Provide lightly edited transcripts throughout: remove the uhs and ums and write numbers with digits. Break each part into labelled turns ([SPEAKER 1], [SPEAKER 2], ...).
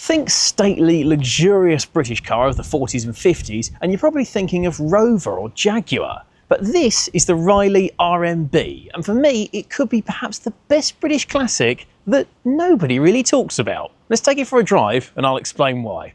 [SPEAKER 1] Think stately, luxurious British car of the 40s and 50s, and you're probably thinking of Rover or Jaguar. But this is the Riley RMB, and for me, it could be perhaps the best British classic that nobody really talks about. Let's take it for a drive, and I'll explain why.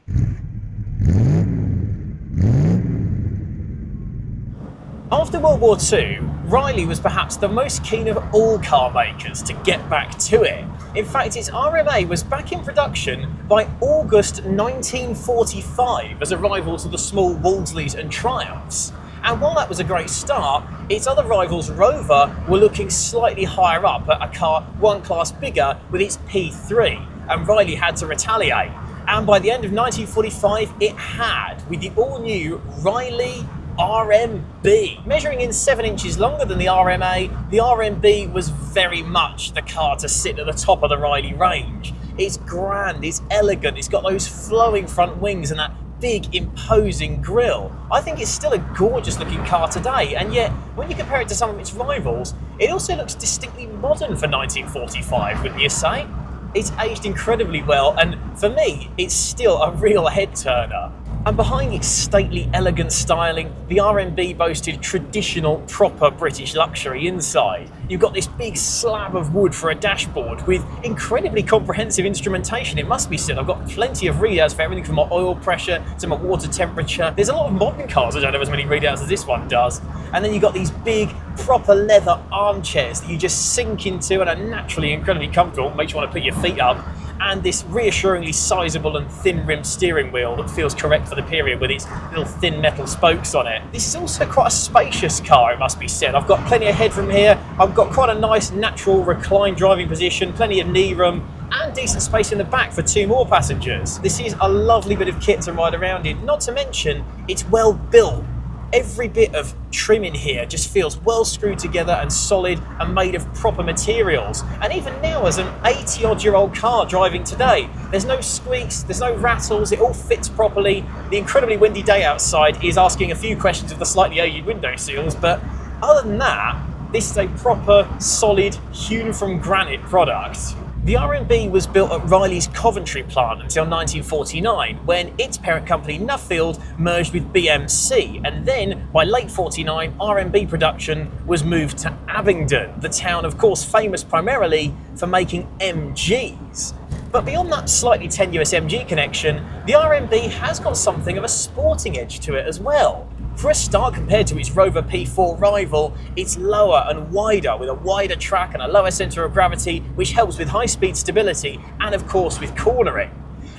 [SPEAKER 1] After World War II, Riley was perhaps the most keen of all car makers to get back to it. In fact, its RMA was back in production by August 1945 as a rival to the small Wolseleys and Triumphs. And while that was a great start, its other rivals Rover were looking slightly higher up at a car one class bigger with its P3, and Riley had to retaliate. And by the end of 1945, it had, with the all-new Riley RMB. Measuring in 7 inches longer than the RMA, the RMB was very much the car to sit at the top of the Riley range. It's grand, it's elegant, it's got those flowing front wings and that big imposing grille. I think it's still a gorgeous looking car today, and yet when you compare it to some of its rivals, it also looks distinctly modern for 1945, wouldn't you say? It's aged incredibly well, and for me, it's still a real head turner. And behind its stately, elegant styling, the RMB boasted traditional, proper British luxury inside. You've got this big slab of wood for a dashboard with incredibly comprehensive instrumentation, it must be said. I've got plenty of readouts for everything from my oil pressure to my water temperature. There's a lot of modern cars that don't have as many readouts as this one does. And then you've got these big, proper leather armchairs that you just sink into and are naturally incredibly comfortable, makes you want to put your feet up. And this reassuringly sizable and thin-rimmed steering wheel that feels correct for the period with its little thin metal spokes on it. This is also quite a spacious car, it must be said. I've got plenty of headroom here, I've got quite a nice natural reclined driving position, plenty of knee room, and decent space in the back for 2 more passengers. This is a lovely bit of kit to ride around in, not to mention it's well built. Every bit of trim in here just feels well screwed together and solid and made of proper materials. And even now, as an 80-odd-year-old car driving today, there's no squeaks, there's no rattles, it all fits properly. The incredibly windy day outside is asking a few questions of the slightly aged window seals, but other than that, this is a proper, solid, hewn from granite product. The RMB was built at Riley's Coventry plant until 1949, when its parent company Nuffield merged with BMC, and then by late 49, RMB production was moved to Abingdon, the town of course famous primarily for making MGs. But beyond that slightly tenuous MG connection, the RMB has got something of a sporting edge to it as well. For a start, compared to its Rover P4 rival, it's lower and wider with a wider track and a lower centre of gravity, which helps with high-speed stability and of course with cornering.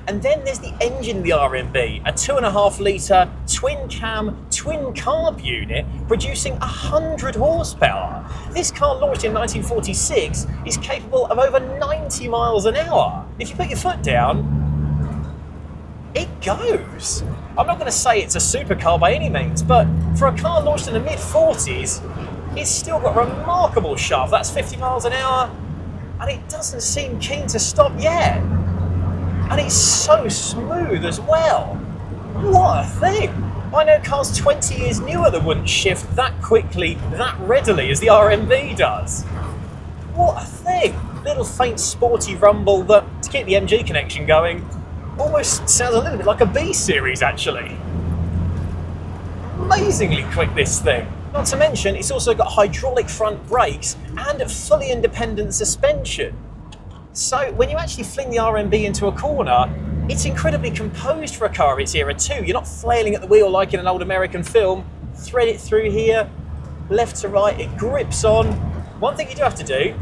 [SPEAKER 1] And then there's the engine of the RMB, a 2.5 litre twin-cam, twin-carb unit producing 100 horsepower. This car, launched in 1946, is capable of over 90 miles an hour. If you put your foot down, it goes. I'm not going to say it's a supercar by any means, but for a car launched in the mid-40s, it's still got remarkable shove. That's 50 miles an hour, and it doesn't seem keen to stop yet. And it's so smooth as well. What a thing. I know cars 20 years newer that wouldn't shift that quickly, that readily as the RMB does. What a thing. Little faint sporty rumble that, to keep the MG connection going, almost sounds a little bit like a B series actually. Amazingly quick, this thing. Not to mention, it's also got hydraulic front brakes and fully independent suspension. So when you actually fling the RMB into a corner, it's incredibly composed for a car of its era too. You're not flailing at the wheel like in an old American film. Thread it through here, left to right, it grips on. One thing you do have to do,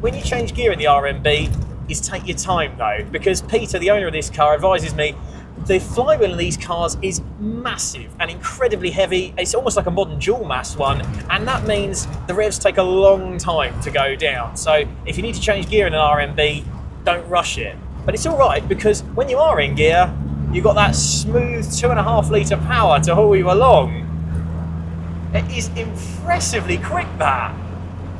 [SPEAKER 1] when you change gear in the RMB, is take your time though, because Peter, the owner of this car, advises me the flywheel in these cars is massive and incredibly heavy. It's almost like a modern dual mass one, and that means the revs take a long time to go down. So if you need to change gear in an RMB, don't rush it. But it's all right, because when you are in gear, you've got that smooth 2.5 litre power to haul you along. It is impressively quick, that.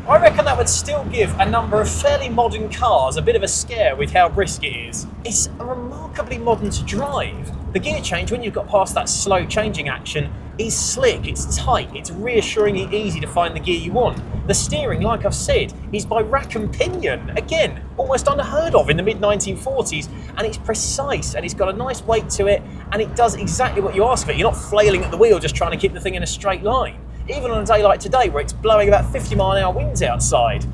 [SPEAKER 1] I reckon that would still give a number of fairly modern cars a bit of a scare with how brisk it is. It's remarkably modern to drive. The gear change, when you've got past that slow changing action, is slick, it's tight, it's reassuringly easy to find the gear you want. The steering, like I've said, is by rack and pinion. Again, almost unheard of in the mid-1940s, and it's precise, and it's got a nice weight to it, and it does exactly what you ask of it. You're not flailing at the wheel just trying to keep the thing in a straight line. Even on a day like today where it's blowing about 50-mile-an-hour winds outside,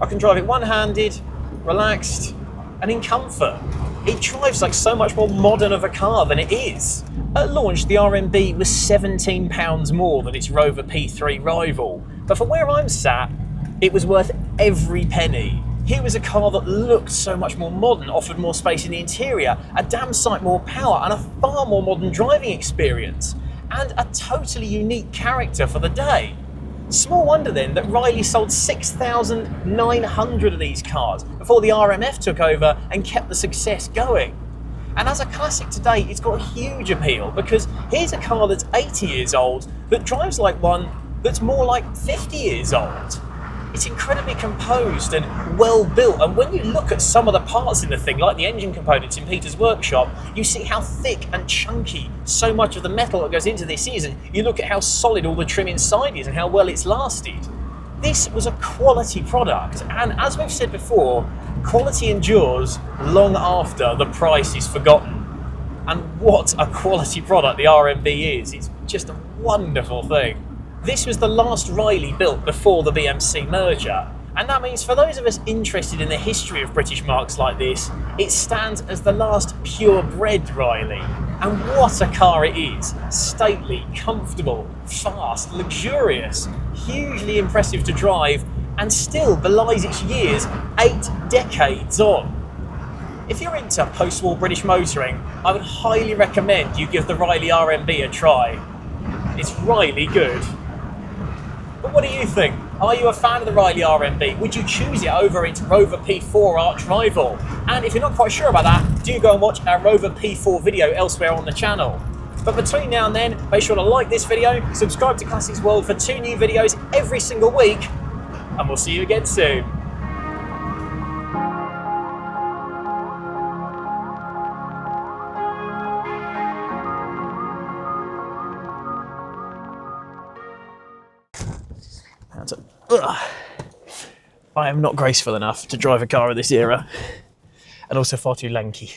[SPEAKER 1] I can drive it one-handed, relaxed, and in comfort. It drives like so much more modern of a car than it is. At launch, the RMB was £17 more than its Rover P3 rival, but from where I'm sat, it was worth every penny. Here was a car that looked so much more modern, offered more space in the interior, a damn sight more power, and a far more modern driving experience, and a totally unique character for the day. Small wonder then that Riley sold 6,900 of these cars before the RMF took over and kept the success going. And as a classic today, it's got huge appeal because here's a car that's 80 years old that drives like one that's more like 50 years old. It's incredibly composed and well built, and when you look at some of the parts in the thing, like the engine components in Peter's workshop, you see how thick and chunky so much of the metal that goes into this is, and you look at how solid all the trim inside is and how well it's lasted. This was a quality product, and as we've said before, quality endures long after the price is forgotten. And what a quality product the RMB is. It's just a wonderful thing. This was the last Riley built before the BMC merger, and that means for those of us interested in the history of British marques like this, it stands as the last purebred Riley. And what a car it is! Stately, comfortable, fast, luxurious, hugely impressive to drive, and still belies its years 8 decades on. If you're into post-war British motoring, I would highly recommend you give the Riley RMB a try. It's really good. But what do you think? Are you a fan of the Riley RMB? Would you choose it over its Rover P4 arch rival? And if you're not quite sure about that, do go and watch our Rover P4 video elsewhere on the channel. But between now and then, make sure to like this video, subscribe to Classics World for 2 new videos every single week, and we'll see you again soon. I am not graceful enough to drive a car of this era, and also far too lanky.